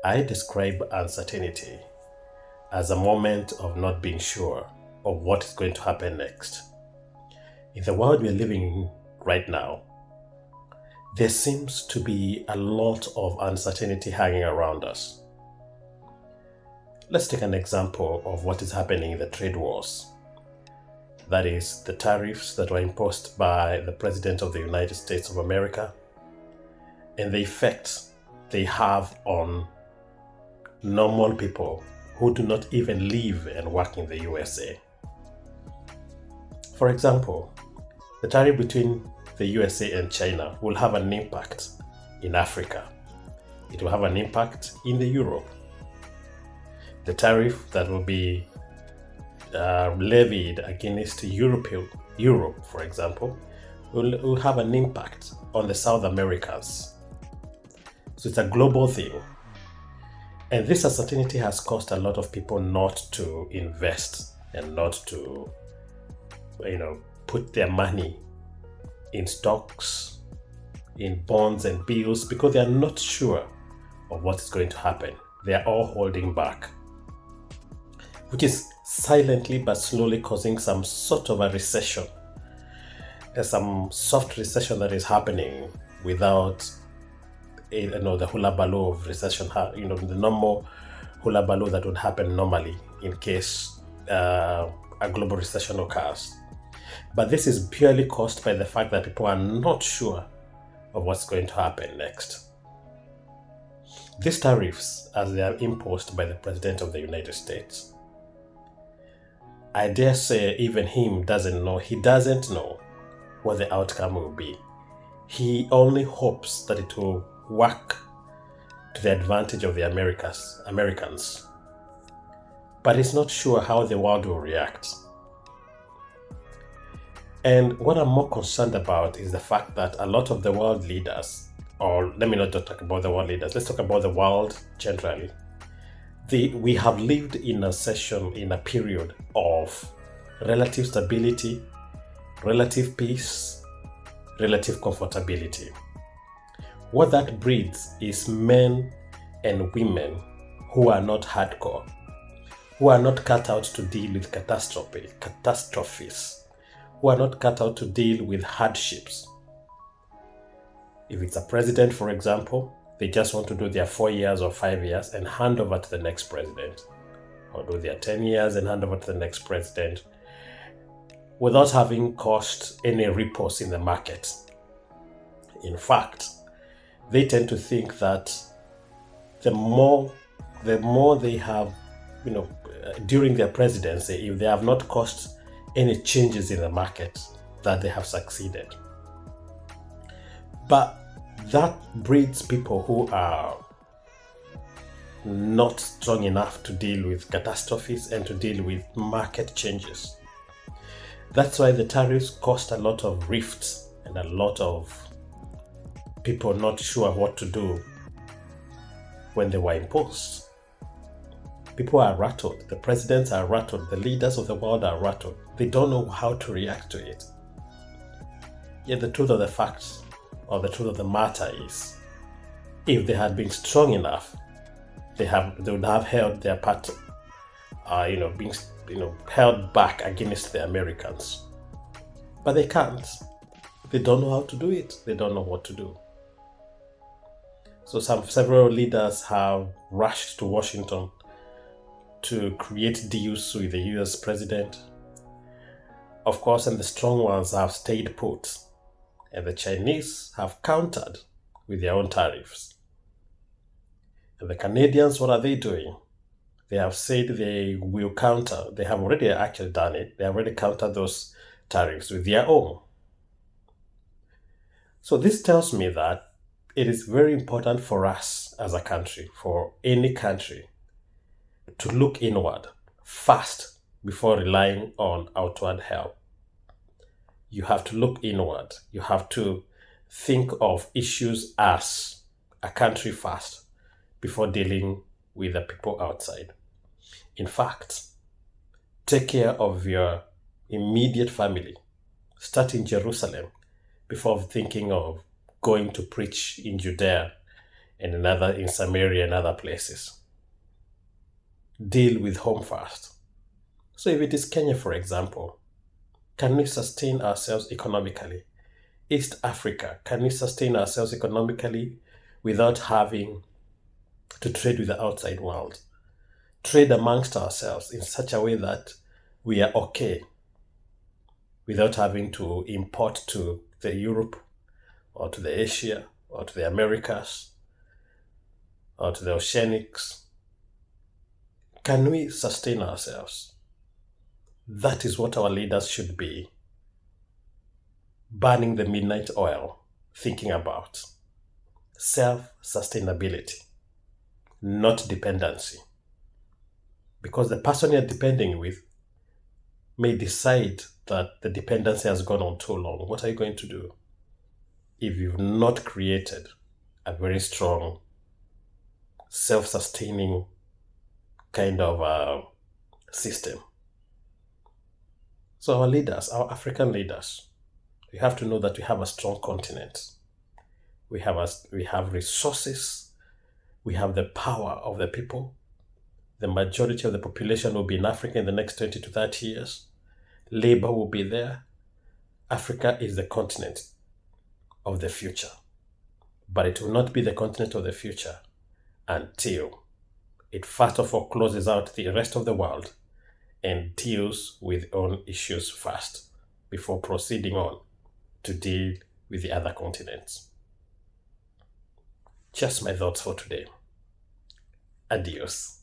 I describe uncertainty as a moment of not being sure of what is going to happen next. In the world we're living in right now, there seems to be a lot of uncertainty hanging around us. Let's take an example of what is happening in the trade wars. That is, the tariffs that were imposed by the President of the United States of America and the effect they have on normal people who do not even live and work in the USA. For example, the tariff between the USA and China will have an impact in Africa. It will have an impact in the Europe. The tariff that will be levied against Europe, for example, will have an impact on the South Americans. So it's a global thing. And this uncertainty has caused a lot of people not to invest and not to, put their money in stocks, in bonds and bills, because they are not sure of what is going to happen. They are all holding back, which is silently but slowly causing some sort of a recession. There's some soft recession that is happening without the hula baloo of recession, the normal hula baloo that would happen normally in case a global recession occurs. But this is purely caused by the fact that people are not sure of what's going to happen next. These tariffs, as they are imposed by the President of the United States, I dare say even he doesn't know what the outcome will be. He only hopes that it will work to the advantage of the Americans. But he's not sure how the world will react. And what I'm more concerned about is the fact that a lot of the world leaders, or let me not just talk about the world leaders, let's talk about the world generally. We have lived in a period of relative stability, relative peace, relative comfortability. What that breeds is men and women who are not hardcore, who are not cut out to deal with catastrophes, who are not cut out to deal with hardships. If it's a president, for example, they just want to do their 4 years or 5 years and hand over to the next president, or do their 10 years and hand over to the next president without having caused any ripples in the market. In fact, they tend to think that the more they have, during their presidency, if they have not caused any changes in the market, that they have succeeded. But that breeds people who are not strong enough to deal with catastrophes and to deal with market changes. That's why the tariffs caused a lot of rifts and a lot of people not sure what to do when they were imposed. People are rattled. The presidents are rattled. The leaders of the world are rattled. They don't know how to react to it. Yet the truth of the facts, or the truth of the matter is, if they had been strong enough, they would have held their part, being held back against the Americans. But they can't. They don't know how to do it. They don't know what to do. So several leaders have rushed to Washington to create deals with the US president. Of course, and the strong ones have stayed put. And the Chinese have countered with their own tariffs. And the Canadians, what are they doing? They have said they will counter. They have already actually done it. They have already countered those tariffs with their own. So this tells me that it is very important for us as a country, for any country, to look inward first before relying on outward help. You have to look inward. You have to think of issues as a country first before dealing with the people outside. In fact, take care of your immediate family. Start in Jerusalem before thinking of going to preach in Judea and in Samaria and other places. Deal with home first. So if it is Kenya, for example, can we sustain ourselves economically? East Africa, can we sustain ourselves economically without having to trade with the outside world? Trade amongst ourselves in such a way that we are okay without having to import to the Europe or to the Asia or to the Americas or to the Oceanics. Can we sustain ourselves? That is what our leaders should be burning the midnight oil, thinking about. Self-sustainability, not dependency. Because the person you're depending with may decide that the dependency has gone on too long. What are you going to do if you've not created a very strong, self-sustaining kind of system? So our leaders, our African leaders, we have to know that we have a strong continent. We have resources. We have the power of the people. The majority of the population will be in Africa in the next 20 to 30 years. Labor will be there. Africa is the continent of the future. But it will not be the continent of the future until it first of all closes out the rest of the world and deals with its own issues first before proceeding on to deal with the other continents. Just my thoughts for today. Adios.